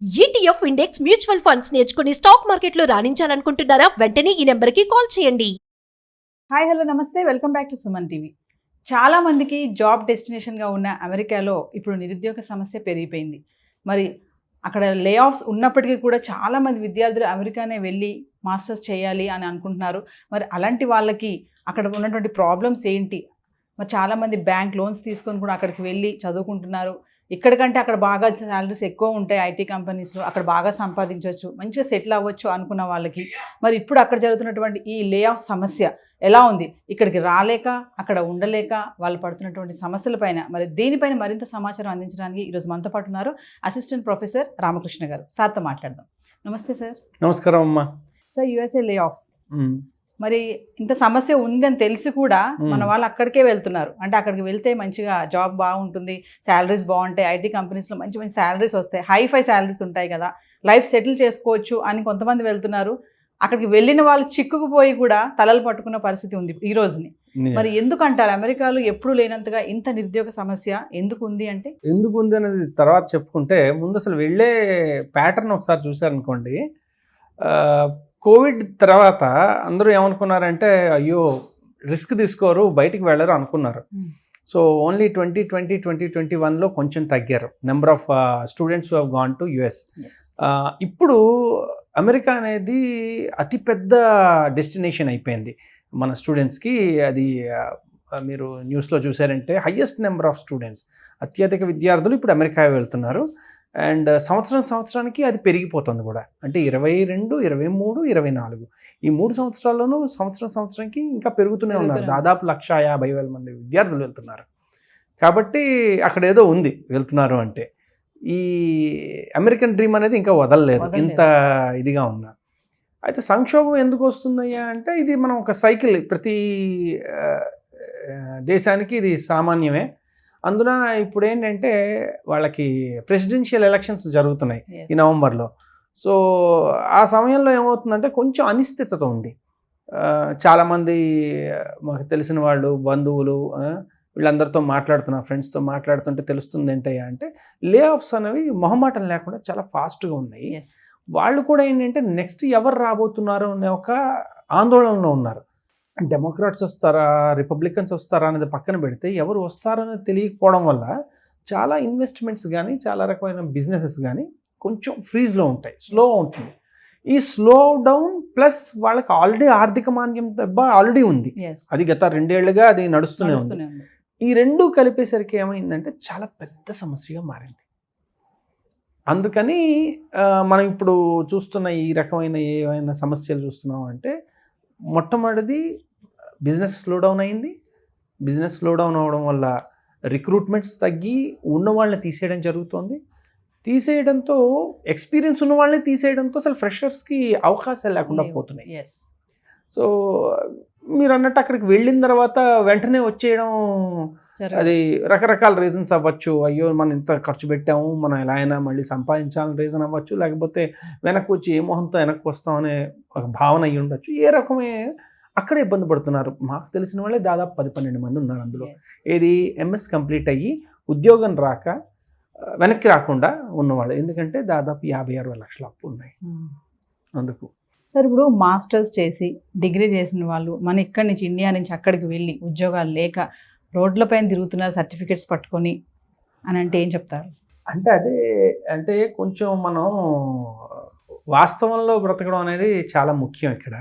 ETF index mutual funds నేర్చుకుని stock మార్కెట్లో రాణించాలనుకుంటున్నారా? వెంటనే ఈ నెంబర్కి కాల్ చేయండి. హాయ్ హలో నమస్తే, welcome back to Suman TV. చాలా మందికి జాబ్ డెస్టినేషన్గా ఉన్న అమెరికాలో ఇప్పుడు నిరుద్యోగ సమస్య పెరిగిపోయింది. మరి అక్కడ లే ఆఫ్స్ ఉన్నప్పటికీ కూడా చాలామంది విద్యార్థులు అమెరికానే వెళ్ళి మాస్టర్స్ చేయాలి అని అనుకుంటున్నారు. మరి అలాంటి వాళ్ళకి అక్కడ ఉన్నటువంటి ప్రాబ్లమ్స్ ఏంటి? మరి చాలామంది బ్యాంక్ లోన్స్ తీసుకొని కూడా అక్కడికి వెళ్ళి చదువుకుంటున్నారు. ఇక్కడికంటే అక్కడ బాగా శాలరీస్ ఎక్కువ ఉంటాయి ఐటీ కంపెనీస్లో, అక్కడ బాగా సంపాదించవచ్చు, మంచిగా సెటిల్ అవ్వచ్చు అనుకున్న వాళ్ళకి మరి ఇప్పుడు అక్కడ జరుగుతున్నటువంటి ఈ లే ఆఫ్ సమస్య ఎలా ఉంది, ఇక్కడికి రాలేక అక్కడ ఉండలేక వాళ్ళు పడుతున్నటువంటి సమస్యలపైన మరి దీనిపైన మరింత సమాచారం అందించడానికి ఈరోజు మనతో పాటు ఉన్నారు అసిస్టెంట్ ప్రొఫెసర్ రామకృష్ణ గారు. సార్తో మాట్లాడదాం. నమస్తే సార్. నమస్కారం అమ్మా. సార్, యూఎస్ఏ లే ఆఫ్స్, మరి ఇంత సమస్య ఉందని తెలిసి కూడా మన వాళ్ళు అక్కడికే వెళ్తున్నారు. అంటే అక్కడికి వెళ్తే మంచిగా జాబ్ బాగుంటుంది, శాలరీస్ బాగుంటాయి, ఐటీ కంపెనీస్లో మంచి మంచి శాలరీస్ వస్తాయి, హైఫై శాలరీస్ ఉంటాయి కదా, లైఫ్ సెటిల్ చేసుకోవచ్చు అని కొంతమంది వెళ్తున్నారు. అక్కడికి వెళ్ళిన వాళ్ళు చిక్కుకుపోయి కూడా తలలు పట్టుకున్న పరిస్థితి ఉంది ఈ రోజుని. మరి ఎందుకంటారు అమెరికాలో ఎప్పుడు లేనంతగా ఇంత నిరుద్యోగ సమస్య ఎందుకు ఉంది అంటే? ఎందుకు ఉంది అనేది తర్వాత చెప్పుకుంటే ముందు అసలు వెళ్ళే ప్యాటర్న్ ఒకసారి చూసారనుకోండి. కోవిడ్ తర్వాత అందరూ ఏమనుకున్నారంటే అయ్యో రిస్క్ తీసుకోరు, బయటికి వెళ్ళరు అనుకున్నారు. సో ఓన్లీ 2020, 2021లో కొంచెం తగ్గారు number of students who have gone to US. ఇప్పుడు అమెరికా అనేది అతిపెద్ద డెస్టినేషన్ అయిపోయింది మన స్టూడెంట్స్కి. అది మీరు న్యూస్లో చూసారంటే హయ్యెస్ట్ నెంబర్ ఆఫ్ స్టూడెంట్స్, అత్యధిక విద్యార్థులు ఇప్పుడు అమెరికా వెళ్తున్నారు. అండ్ సంవత్సరానికి అది పెరిగిపోతుంది కూడా. అంటే 22, 23, 24 ఈ 3 సంవత్సరాల్లోనూ సంవత్సరానికి ఇంకా పెరుగుతూనే ఉన్నారు. దాదాపు 150,000 మంది విద్యార్థులు వెళ్తున్నారు. కాబట్టి అక్కడ ఏదో ఉంది వెళ్తున్నారు అంటే. ఈ అమెరికన్ డ్రీమ్ అనేది ఇంకా వదలలేదు ఇంత ఇదిగా ఉన్నారు. అయితే సంక్షోభం ఎందుకు వస్తుందయ్యా అంటే ఇది మనం ఒక సైకిల్, ప్రతి దేశానికి ఇది సామాన్యమే. అందున ఇప్పుడు ఏంటంటే వాళ్ళకి ప్రెసిడెన్షియల్ ఎలక్షన్స్ జరుగుతున్నాయి ఈ నవంబర్లో. సో ఆ సమయంలో ఏమవుతుందంటే కొంచెం అనిశ్చితత ఉంది. చాలామంది మాకు తెలిసిన వాళ్ళు, బంధువులు, వీళ్ళందరితో మాట్లాడుతున్నా, ఫ్రెండ్స్తో మాట్లాడుతుంటే తెలుస్తుంది ఏంటయ్యా అంటే లే ఆఫ్స్ అనేవి మొహమాటం లేకుండా చాలా ఫాస్ట్గా ఉన్నాయి. వాళ్ళు కూడా ఏంటంటే నెక్స్ట్ ఎవరు రాబోతున్నారు అనే ఒక ఆందోళనలో ఉన్నారు. డెమోక్రాట్స్ వస్తారా, రిపబ్లికన్స్ వస్తారా అనేది పక్కన పెడితే ఎవరు వస్తారనేది తెలియకపోవడం వల్ల చాలా ఇన్వెస్ట్మెంట్స్ కానీ చాలా రకమైన బిజినెసెస్ కానీ కొంచెం ఫ్రీజ్లో ఉంటాయి, స్లో ఉంటుంది. ఈ స్లో డౌన్ ప్లస్ వాళ్ళకి ఆల్రెడీ ఆర్థిక మాంద్యం దెబ్బ ఆల్రెడీ ఉంది, అది గత 2 ఏళ్లుగా అది నడుస్తూనే ఉంది. ఈ రెండు కలిపేసరికి ఏమైందంటే చాలా పెద్ద సమస్యగా మారింది. అందుకని మనం ఇప్పుడు చూస్తున్న ఈ రకమైన ఏమైనా సమస్యలు చూస్తున్నాం అంటే మొట్టమొదటిది బిజినెస్ స్లో డౌన్ అయింది. బిజినెస్ స్లో డౌన్ అవడం వల్ల రిక్రూట్మెంట్స్ తగ్గి ఉన్న వాళ్ళని తీసేయడం జరుగుతుంది. తీసేయడంతో ఎక్స్పీరియన్స్ ఉన్న వాళ్ళని తీసేయడంతో అసలు ఫ్రెషర్స్కి అవకాశాలు లేకుండా పోతున్నాయి. సో మీరు అన్నట్టు అక్కడికి వెళ్ళిన తర్వాత వెంటనే వచ్చేయడం, అది రకరకాల రీజన్స్ అవ్వచ్చు. అయ్యో మనం ఇంత ఖర్చు పెట్టాము, మనం ఎలా అయినా మళ్ళీ సంపాదించాలని రీజన్ అవ్వచ్చు. లేకపోతే వెనక్కి వచ్చి ఏ మొహంతో వెనక్కి వస్తాం అనే ఒక భావన అయ్యి ఉండొచ్చు. ఏ రకమే అక్కడే ఇబ్బంది పడుతున్నారు. మాకు తెలిసిన వాళ్ళే దాదాపు 10-12 మంది ఉన్నారు అందులో. ఏది ఎంఎస్ కంప్లీట్ అయ్యి ఉద్యోగం రాక వెనక్కి రాకుండా ఉన్నవాళ్ళు. ఎందుకంటే దాదాపు 50-60 లక్షల అప్పు ఉన్నాయి అందుకు. సార్, ఇప్పుడు మాస్టర్స్ చేసి డిగ్రీ చేసిన వాళ్ళు మన ఇక్కడి నుంచి ఇండియా నుంచి అక్కడికి వెళ్ళి ఉద్యోగాలు లేక రోడ్లపైన తిరుగుతున్నారు సర్టిఫికెట్స్ పట్టుకొని అని అంటే ఏం చెప్తారు? అంటే అదే, అంటే కొంచెం మనం వాస్తవంలో బ్రతకడం అనేది చాలా ముఖ్యం. ఇక్కడ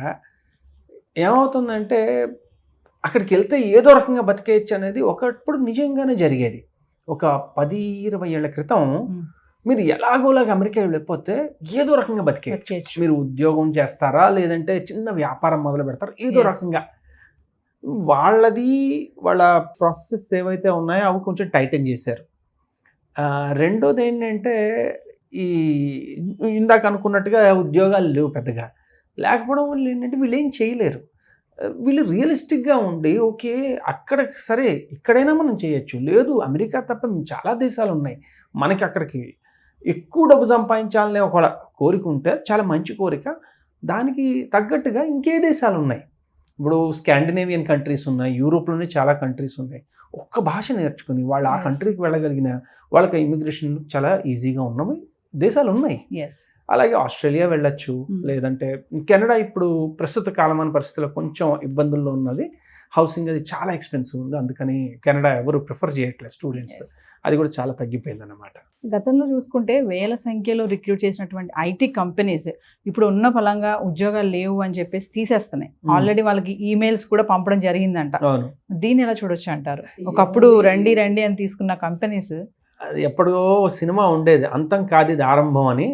ఏమవుతుందంటే అక్కడికి వెళ్తే ఏదో రకంగా బతికేయచ్చు అనేది ఒకప్పుడు నిజంగానే జరిగేది. ఒక 10-20 ఏళ్ల క్రితం మీరు ఎలాగోలాగా అమెరికా వెళ్ళిపోతే ఏదో రకంగా బతికేయచ్చు. మీరు ఉద్యోగం చేస్తారా, లేదంటే చిన్న వ్యాపారం మొదలు పెడతారా, ఏదో రకంగా వాళ్ళ ప్రాసెస్ ఏవైతే ఉన్నాయో అవి కొంచెం టైటన్ చేశారు. రెండోది ఏంటంటే ఈ ఇందాక అనుకున్నట్టుగా ఉద్యోగాలు లేవు, పెద్దగా లేకపోవడం వల్ల ఏంటంటే వీళ్ళు ఏం చేయలేరు. వీళ్ళు రియలిస్టిక్గా ఉండి ఓకే అక్కడ సరే ఇక్కడైనా మనం చేయొచ్చు, లేదు అమెరికా తప్ప చాలా దేశాలు ఉన్నాయి, మనకి అక్కడికి ఎక్కువ డబ్బు సంపాదించాలనే ఒక కోరిక ఉంటే చాలా మంచి కోరిక, దానికి తగ్గట్టుగా ఇంకే దేశాలు ఉన్నాయి. ఇప్పుడు స్కాండినేవియన్ కంట్రీస్ ఉన్నాయి, యూరోప్లోనే చాలా కంట్రీస్ ఉన్నాయి. ఒక్క భాష నేర్చుకుని వాళ్ళు ఆ కంట్రీకి వెళ్ళగలిగిన వాళ్ళకి ఇమిగ్రేషన్ చాలా ఈజీగా ఉన్నవి దేశాలు ఉన్నాయి. ఎస్. అలాగే ఆస్ట్రేలియా వెళ్ళొచ్చు, లేదంటే కెనడా ఇప్పుడు ప్రస్తుత కాలమాన పరిస్థితుల్లో కొంచెం ఇబ్బందుల్లో ఉన్నది. హౌసింగ్ అది చాలా ఎక్స్పెన్సివ్ ఉంది, అందుకని కెనడా ఎవరు ప్రిఫర్ చేయట్లేదు స్టూడెంట్స్. అది కూడా చాలా తగ్గిపోయింది అన్నమాట. గతంలో చూసుకుంటే వేల సంఖ్యలో రిక్రూట్ చేసినటువంటి ఐటీ కంపెనీస్ ఇప్పుడు ఉన్న ఫలంగా ఉద్యోగాలు లేవు అని చెప్పేసి తీసేస్తున్నాయి. ఆల్రెడీ వాళ్ళకి ఈమెయిల్స్ కూడా పంపడం జరిగిందంట. అవును, దీన్ని ఎలా చూడొచ్చు అంటారు? ఒకప్పుడు రండి రండి అని తీసుకున్న కంపెనీస్, అది ఎప్పుడో సినిమా ఉండేది అంతం కాదు ఇది ఆరంభం అని,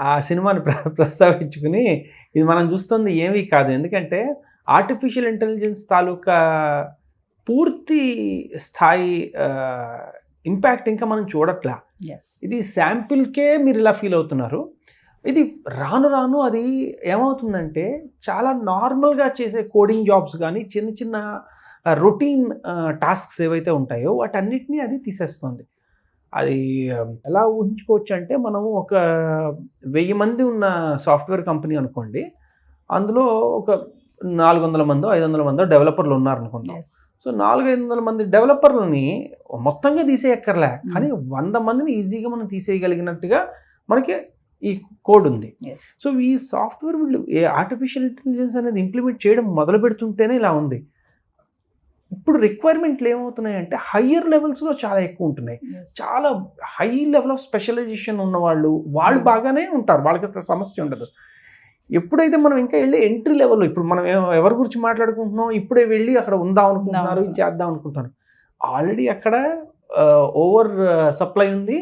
ఆ సినిమాని ప్రస్తావించుకుని ఇది మనం చూస్తుంది ఏమీ కాదు. ఎందుకంటే ఆర్టిఫిషియల్ ఇంటెలిజెన్స్ తాలూకా పూర్తి స్థాయి ఇంపాక్ట్ ఇంకా మనం చూడట్లా. ఇది శాంపిల్కే మీరు ఇలా ఫీల్ అవుతున్నారు. ఇది రాను రాను అది ఏమవుతుందంటే చాలా నార్మల్గా చేసే కోడింగ్ జాబ్స్ కానీ చిన్న చిన్న రొటీన్ టాస్క్స్ ఏవైతే ఉంటాయో వాటన్నిటినీ అది తీసేస్తుంది. అది ఎలా ఊహించుకోవచ్చు అంటే, మనం ఒక 1000 మంది ఉన్న సాఫ్ట్వేర్ కంపెనీ అనుకోండి, అందులో ఒక 400 మందో 500 మందో డెవలపర్లు ఉన్నారనుకుంటాం. సో 400-500 మంది డెవలపర్లని మొత్తంగా తీసేయక్కర్లే, కానీ 100 మందిని ఈజీగా మనం తీసేయగలిగినట్టుగా మనకి ఈ కోడ్ ఉంది. సో ఈ సాఫ్ట్వేర్ వీళ్ళు ఆర్టిఫిషియల్ ఇంటెలిజెన్స్ అనేది ఇంప్లిమెంట్ చేయడం మొదలు పెడుతుంటేనే ఇలా ఉంది. ఇప్పుడు రిక్వైర్మెంట్లు ఏమవుతున్నాయంటే హయ్యర్ లెవెల్స్లో చాలా ఎక్కువ ఉంటున్నాయి. చాలా హై లెవెల్ ఆఫ్ స్పెషలైజేషన్ ఉన్న వాళ్ళు బాగానే ఉంటారు, వాళ్ళకి అసలు సమస్య ఉండదు. ఎప్పుడైతే మనం ఇంకా వెళ్ళి ఎంట్రీ లెవెల్లో, ఇప్పుడు మనం ఎవరి గురించి మాట్లాడుకుంటున్నాం, ఇప్పుడే వెళ్ళి అక్కడ ఉందాం అనుకుంటున్నారు, ఇది చేద్దాం అనుకుంటున్నారు. ఆల్రెడీ అక్కడ ఓవర్ సప్లై ఉంది.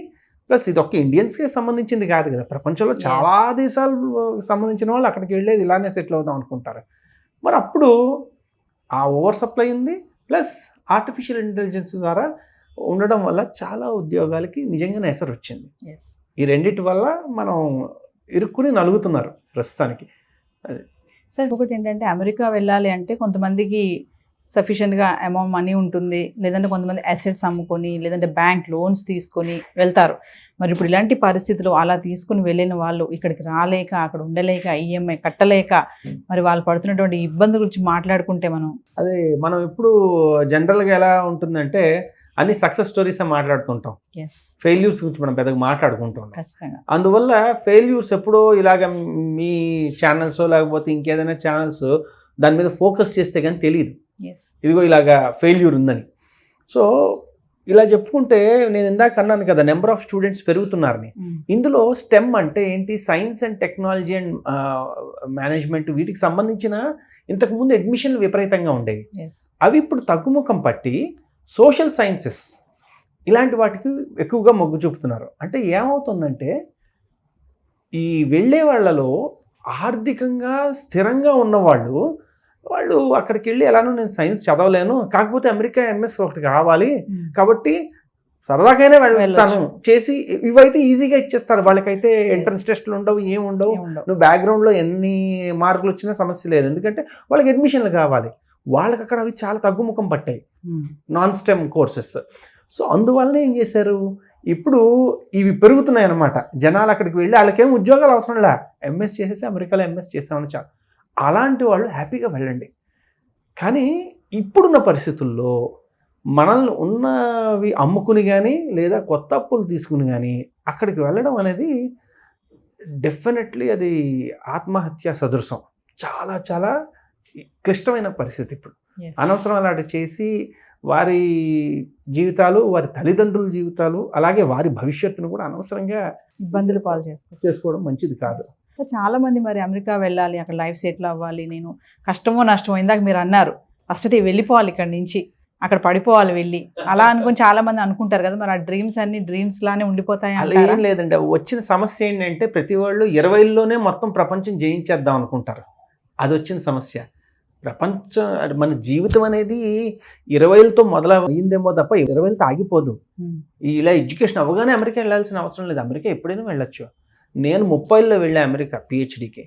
ప్లస్ ఇది ఒక్క ఇండియన్స్కే సంబంధించింది కాదు కదా, ప్రపంచంలో చాలా దేశాలు సంబంధించిన వాళ్ళు అక్కడికి వెళ్ళేది ఇలానే సెటిల్ అవుదాం అనుకుంటారు. మరి అప్పుడు ఆ ఓవర్ సప్లై ఉంది, ప్లస్ ఆర్టిఫిషియల్ ఇంటెలిజెన్స్ ద్వారా ఉండడం వల్ల చాలా ఉద్యోగాలకి నిజంగానే ఎసరు వచ్చింది. ఈ రెండిటి వల్ల మనం ఇరుక్కుని నలుగుతున్నారు ప్రస్తుతానికి. సార్, ఒకటి ఏంటంటే అమెరికా వెళ్ళాలి అంటే కొంతమందికి సఫిషియెంట్గా అమౌంట్ మనీ ఉంటుంది, లేదంటే కొంతమంది అసెట్స్ అమ్ముకొని, లేదంటే బ్యాంక్ లోన్స్ తీసుకొని వెళ్తారు. మరి ఇప్పుడు ఇలాంటి పరిస్థితులు అలా తీసుకుని వెళ్ళిన వాళ్ళు ఇక్కడికి రాలేక, అక్కడ ఉండలేక, ఈఎంఐ కట్టలేక, మరి వాళ్ళు పడుతున్నటువంటి ఇబ్బంది గురించి మాట్లాడుకుంటే మనం ఇప్పుడు జనరల్గా ఎలా ఉంటుందంటే అన్ని సక్సెస్ స్టోరీస్ మాట్లాడుతుంటాం, ఫెయిల్యూర్స్ గురించి మనం పెద్దగా మాట్లాడుకుంటుంటాం. అందువల్ల ఫెయిల్యూర్స్ ఎప్పుడో ఇలాగ మీ ఛానల్స్ లేకపోతే ఇంకేదైనా ఛానల్స్ దాని మీద ఫోకస్ చేస్తే కానీ తెలియదు ఇదిగో ఇలాగా ఫెయిల్యూర్ ఉందని. సో ఇలా చెప్పుకుంటే నేను ఇందాక అన్నాను కదా, నెంబర్ ఆఫ్ స్టూడెంట్స్ పెరుగుతున్నారని. ఇందులో స్టెమ్ అంటే ఏంటి, science and technology and management, వీటికి సంబంధించిన ఇంతకుముందు అడ్మిషన్లు విపరీతంగా ఉండేవి. అవి ఇప్పుడు తగ్గుముఖం పట్టి సోషల్ సైన్సెస్ ఇలాంటి వాటికి ఎక్కువగా మొగ్గు చూపుతున్నారు. అంటే ఏమవుతుందంటే ఈ వెళ్ళే వాళ్ళలో ఆర్థికంగా స్థిరంగా ఉన్నవాళ్ళు అక్కడికి వెళ్ళి ఎలానో నేను సైన్స్ చదవలేను, కాకపోతే అమెరికా ఎంఎస్ ఒకటి కావాలి కాబట్టి సరదాకైనా వెళ్తాను చేసి, ఇవైతే ఈజీగా ఇచ్చేస్తారు. వాళ్ళకైతే ఎంట్రన్స్ టెస్ట్లు ఉండవు, ఏముండవు. నువ్వు బ్యాక్గ్రౌండ్లో ఎన్ని మార్కులు వచ్చినా సమస్య లేదు, ఎందుకంటే వాళ్ళకి అడ్మిషన్లు కావాలి. వాళ్ళకి అక్కడ అవి చాలా తగ్గుముఖం పట్టాయి, నాన్ స్టెమ్ కోర్సెస్. సో అందువల్ల ఏం చేశారు, ఇప్పుడు ఇవి పెరుగుతున్నాయి అన్నమాట. జనాలు అక్కడికి వెళ్ళి వాళ్ళకేం ఉద్యోగాలు అవసరం లే, ఎంఎస్ చేసేసి అమెరికాలో ఎంఎస్ చేసామని చాలు. అలాంటి వాళ్ళు హ్యాపీగా వెళ్ళండి. కానీ ఇప్పుడున్న పరిస్థితుల్లో మనల్ని ఉన్నవి అమ్ముకుని కానీ లేదా కొత్త అప్పులు తీసుకుని కానీ అక్కడికి వెళ్ళడం అనేది డెఫినెట్లీ అది ఆత్మహత్య సదృశం. చాలా చాలా క్లిష్టమైన పరిస్థితి ఇప్పుడు. అనవసరం అలాంటి చేసి వారి జీవితాలు, వారి తల్లిదండ్రుల జీవితాలు, అలాగే వారి భవిష్యత్తును కూడా అనవసరంగా ఇబ్బందులు పాలు చేసుకోవడం మంచిది కాదు. చాలా మంది మరి అమెరికా వెళ్ళాలి, అక్కడ లైఫ్ సెటిల్ అవ్వాలి, నేను కష్టమో నష్టమో, ఇందాక మీరు అన్నారు ఫస్ట్ అయితే వెళ్ళిపోవాలి, ఇక్కడ నుంచి అక్కడ పడిపోవాలి వెళ్ళి, అలా అనుకుని చాలా మంది అనుకుంటారు కదా. మరి ఆ డ్రీమ్స్ అన్ని డ్రీమ్స్ లానే ఉండిపోతాయి. అలా ఏం లేదండి. వచ్చిన సమస్య ఏంటంటే ప్రతి వాళ్ళు 20లోనే మొత్తం ప్రపంచం జయించేద్దాం అనుకుంటారు. అది వచ్చిన సమస్య. ప్రపంచం మన జీవితం అనేది 20లతో మొదలైందేమో తప్ప 20లతో ఆగిపోదు. ఇలా ఎడ్యుకేషన్ అవ్వగానే అమెరికా వెళ్ళాల్సిన అవసరం లేదు. అమెరికా ఎప్పుడైనా వెళ్ళొచ్చు. నేను 30లో వెళ్ళా అమెరికా పిహెచ్డికి.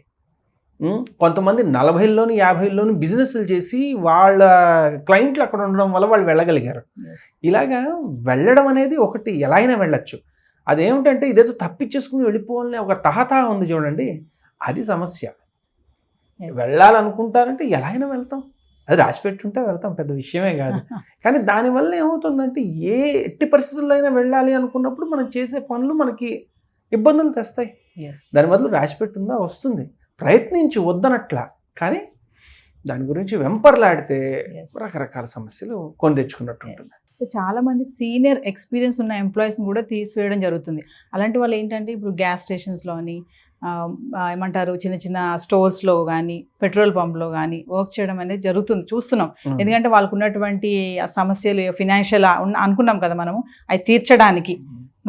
కొంతమంది 40లోని 50లోని బిజినెస్లు చేసి వాళ్ళ క్లయింట్లు అక్కడ ఉండడం వల్ల వాళ్ళు వెళ్ళగలిగారు. ఇలాగా వెళ్ళడం అనేది ఒకటి, ఎలా అయినా వెళ్ళొచ్చు. అదేమిటంటే ఇదేదో తప్పించేసుకుని వెళ్ళిపోవాలని ఒక తహతా ఉంది చూడండి, అది సమస్య. వెళ్ళాలనుకుంటారంటే ఎలా అయినా వెళ్తాం, అది రాసి పెట్టుంటే వెళ్తాం, పెద్ద విషయమే కాదు. కానీ దానివల్ల ఏమవుతుందంటే ఎట్టి పరిస్థితుల్లో అయినా వెళ్ళాలి అనుకున్నప్పుడు మనం చేసే పనులు మనకి ఇబ్బందులు తెస్తాయి. Yes. దాని బదులు రాసి పెట్టుందా వస్తుంది, ప్రయత్నించి వద్దనట్లా, కానీ దాని గురించి వెంపర్లాడితే Yes. రకరకాల సమస్యలు కొని తెచ్చుకున్నట్టు ఉంటుంది. సో చాలా మంది సీనియర్ ఎక్స్పీరియన్స్ ఉన్న ఎంప్లాయీస్ని కూడా తీసివేయడం జరుగుతుంది. అలాంటి వాళ్ళు ఏంటంటే ఇప్పుడు గ్యాస్ స్టేషన్స్లోని ఏమంటారు చిన్న చిన్న స్టోర్స్లో కానీ పెట్రోల్ పంప్లో కానీ వర్క్ చేయడం అనేది జరుగుతుంది, చూస్తున్నాం. ఎందుకంటే వాళ్ళకు ఉన్నటువంటి ఆ సమస్యలు ఫినాన్షియల్ అనుకున్నాం కదా మనము, అవి తీర్చడానికి.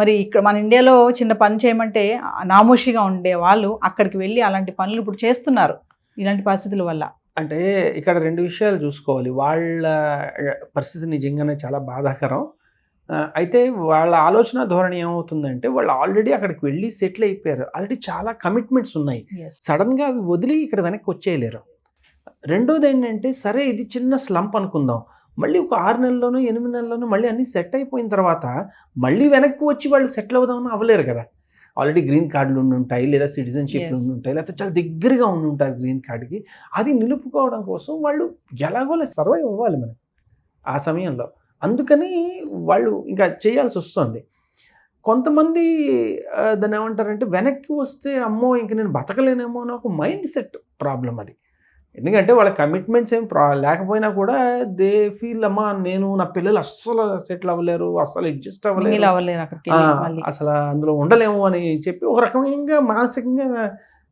మరి ఇక్కడ మన ఇండియాలో చిన్న పని చేయమంటే నామోషిగా ఉండే వాళ్ళు అక్కడికి వెళ్ళి అలాంటి పనులు ఇప్పుడు చేస్తున్నారు ఇలాంటి పరిస్థితుల వల్ల. అంటే ఇక్కడ రెండు విషయాలు చూసుకోవాలి. వాళ్ళ పరిస్థితి నిజంగానే చాలా బాధాకరం. అయితే వాళ్ళ ఆలోచన ధోరణి ఏమవుతుందంటే వాళ్ళు ఆల్రెడీ అక్కడికి వెళ్ళి సెటిల్ అయిపోయారు, ఆల్రెడీ చాలా కమిట్మెంట్స్ ఉన్నాయి, సడన్గా అవి వదిలి ఇక్కడ వెనక్కి వచ్చేయలేరు. రెండోది ఏంటంటే సరే ఇది చిన్న స్లంప్ అనుకుందాం, మళ్ళీ ఒక 6 నెలల్లోనూ 8 నెలల్లోనూ మళ్ళీ అన్నీ సెట్ అయిపోయిన తర్వాత మళ్ళీ వెనక్కి వచ్చి వాళ్ళు సెటిల్ అవుదామని అవ్వలేరు కదా. ఆల్రెడీ గ్రీన్ కార్డులు ఉండుంటాయి, లేదా సిటిజన్షిప్లు ఉండుంటాయి, లేకపోతే చాలా దగ్గరగా ఉండుంటారు గ్రీన్ కార్డుకి. అది నిలుపుకోవడం కోసం వాళ్ళు ఎలాగోలా సర్వైవ్ అవ్వాలి మనకి ఆ సమయంలో. అందుకని వాళ్ళు ఇంకా చేయాల్సి వస్తుంది. కొంతమంది దాన్ని ఏమంటారంటే వెనక్కి వస్తే అమ్మో ఇంక నేను బతకలేనేమో అని ఒక మైండ్ సెట్ ప్రాబ్లం అది. ఎందుకంటే వాళ్ళ కమిట్మెంట్స్ ఏం లేకపోయినా కూడా దే ఫీల్ అమ్మా నేను నా పిల్లలు అస్సలు సెటిల్ అవ్వలేరు, అస్సలు అడ్జస్ట్ అవ్వలేరు, అసలు అందులో ఉండలేము అని చెప్పి ఒక రకంగా మానసికంగా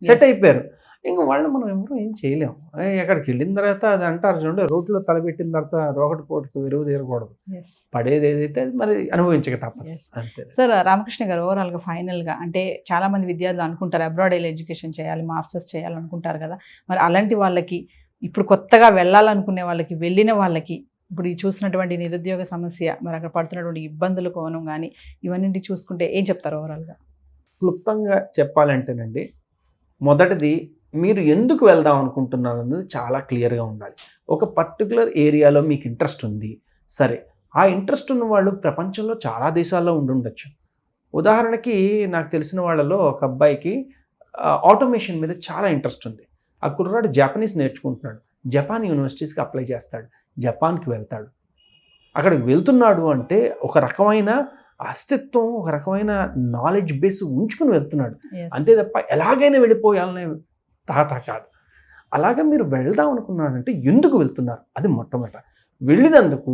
సెట్ అయిపోయారు. ఇంకా వాళ్ళు మనం ఎవరు ఏం చేయలేము. ఎక్కడికి వెళ్ళిన తర్వాత అది అంటారు చూడండి, రోడ్లో తలబెట్టిన తర్వాత రోకటి పోటుకు వెరువు తీరకూడదు, పడేది ఏదైతే మరి అనుభవించక తప్పదు అంతే. సార్ రామకృష్ణ గారు, ఓవరాల్గా ఫైనల్గా అంటే చాలామంది విద్యార్థులు అనుకుంటారు అబ్రాడ్ వెళ్ళి ఎడ్యుకేషన్ చేయాలి, మాస్టర్స్ చేయాలనుకుంటారు కదా, మరి అలాంటి వాళ్ళకి ఇప్పుడు కొత్తగా వెళ్ళాలనుకునే వాళ్ళకి, వెళ్ళిన వాళ్ళకి ఇప్పుడు ఈ చూసినటువంటి నిరుద్యోగ సమస్య, మరి అక్కడ పడుతున్నటువంటి ఇబ్బందులు కోణం కానీ ఇవన్నీ చూసుకుంటే ఏం చెప్తారు ఓవరాల్గా? క్లుప్తంగా చెప్పాలంటేనండి, మొదటిది మీరు ఎందుకు వెళ్దాం అనుకుంటున్నారు అన్నది చాలా క్లియర్గా ఉండాలి. ఒక పర్టికులర్ ఏరియాలో మీకు ఇంట్రెస్ట్ ఉంది, సరే ఆ ఇంట్రెస్ట్ ఉన్న వాళ్ళు ప్రపంచంలో చాలా దేశాల్లో ఉండుండొచ్చు. ఉదాహరణకి నాకు తెలిసిన వాళ్ళలో ఒక అబ్బాయికి ఆటోమేషన్ మీద చాలా ఇంట్రెస్ట్ ఉంది. ఆ కుర్రాడు జపనీస్ నేర్చుకుంటున్నాడు, జపాన్ యూనివర్సిటీస్కి అప్లై చేస్తాడు, జపాన్కి వెళ్తాడు. అక్కడికి వెళ్తున్నాడు అంటే ఒక రకమైన అస్తిత్వం, ఒక రకమైన నాలెడ్జ్ బేస్ ఉంచుకుని వెళ్తున్నాడు, అంతే తప్ప ఎలాగైనా వెళ్ళిపోయాలనే తాత కాదు. అలాగే మీరు వెళ్దాం అనుకున్నారంటే ఎందుకు వెళ్తున్నారు, అది మొట్టమొదట. వెళ్ళినందుకు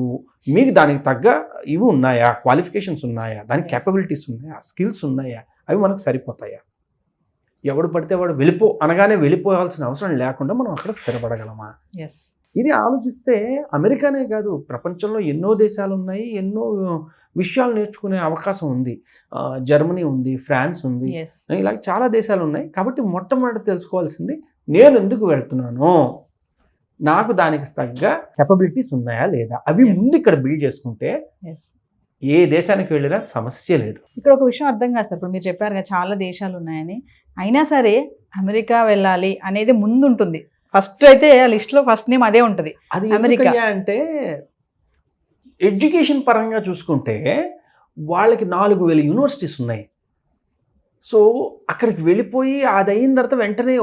మీకు దానికి తగ్గ ఇవి ఉన్నాయా, క్వాలిఫికేషన్స్ ఉన్నాయా, దానికి క్యాపబిలిటీస్ ఉన్నాయా, స్కిల్స్ ఉన్నాయా, అవి మనకు సరిపోతాయా? ఎవడు పడితే వాడు అనగానే వెళ్ళిపోవాల్సిన అవసరం లేకుండా మనం అక్కడ స్థిరపడగలమా? ఇది ఆలోచిస్తే అమెరికానే కాదు, ప్రపంచంలో ఎన్నో దేశాలు ఉన్నాయి, ఎన్నో విషయాలు నేర్చుకునే అవకాశం ఉంది. జర్మనీ ఉంది, ఫ్రాన్స్ ఉంది, ఇలా చాలా దేశాలు ఉన్నాయి. కాబట్టి మొట్టమొదటి తెలుసుకోవాల్సింది నేను ఎందుకు వెళ్తున్నాను, నాకు దానికి తగ్గ కెపబిలిటీస్ ఉన్నాయా లేదా, అవి ముందు ఇక్కడ బిల్డ్ చేసుకుంటే ఏ దేశానికి వెళ్ళినా సమస్య లేదు. ఇక్కడ ఒక విషయం అర్థం కాదు సార్, ఇప్పుడు మీరు చెప్పారు కదా చాలా దేశాలు ఉన్నాయని, అయినా సరే అమెరికా వెళ్ళాలి అనేది ముందు ఉంటుంది. ఫస్ట్ అయితే ఆ లిస్ట్లో ఫస్ట్ నేమ్ అదే ఉంటుంది. అది అమెరికా అంటే ఎడ్యుకేషన్ పరంగా చూసుకుంటే వాళ్ళకి 4000 యూనివర్సిటీస్ ఉన్నాయి. సో అక్కడికి వెళ్ళిపోయి అది అయిన తర్వాత వెంటనే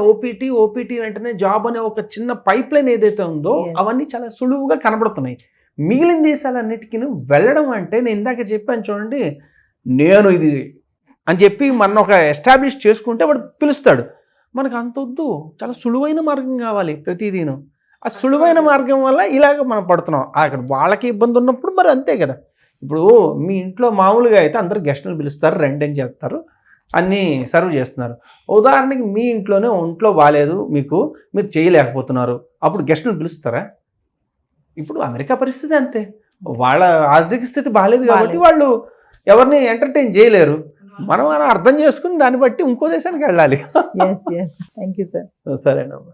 ఓపీటీ వెంటనే జాబ్ అనే ఒక చిన్న పైప్ లైన్ ఏదైతే ఉందో అవన్నీ చాలా సులువుగా కనబడుతున్నాయి. మిగిలిన దేశాలన్నిటికీ వెళ్ళడం అంటే నేను ఇందాక చెప్పాను చూడండి, నేను ఇది అని చెప్పి మన ఒక ఎస్టాబ్లిష్ చేసుకుంటే వాడు పిలుస్తాడు. మనకు అంత వద్దు, చాలా సులువైన మార్గం కావాలి ప్రతిదీను. ఆ సులువైన మార్గం వల్ల ఇలాగ మనం పడుతున్నాం. అక్కడ వాళ్ళకి ఇబ్బంది ఉన్నప్పుడు మరి అంతే కదా. ఇప్పుడు మీ ఇంట్లో మామూలుగా అయితే అందరూ గెస్టులు పిలుస్తారు, రెంట్ అని చేస్తారు, అన్నీ సర్వ్ చేస్తున్నారు. ఉదాహరణకి మీ ఇంట్లోనే ఒంట్లో బాగాలేదు, మీరు చేయలేకపోతున్నారు, అప్పుడు గెస్టులు పిలుస్తారా? ఇప్పుడు అమెరికా పరిస్థితి అంతే, వాళ్ళ ఆర్థిక స్థితి బాగాలేదు కాబట్టి వాళ్ళు ఎవరిని ఎంటర్టైన్ చేయలేరు. మనం అర్థం చేసుకుని దాన్ని బట్టి ఇంకో దేశానికి వెళ్ళాలి. Thank you sir. సరేనమ్మా.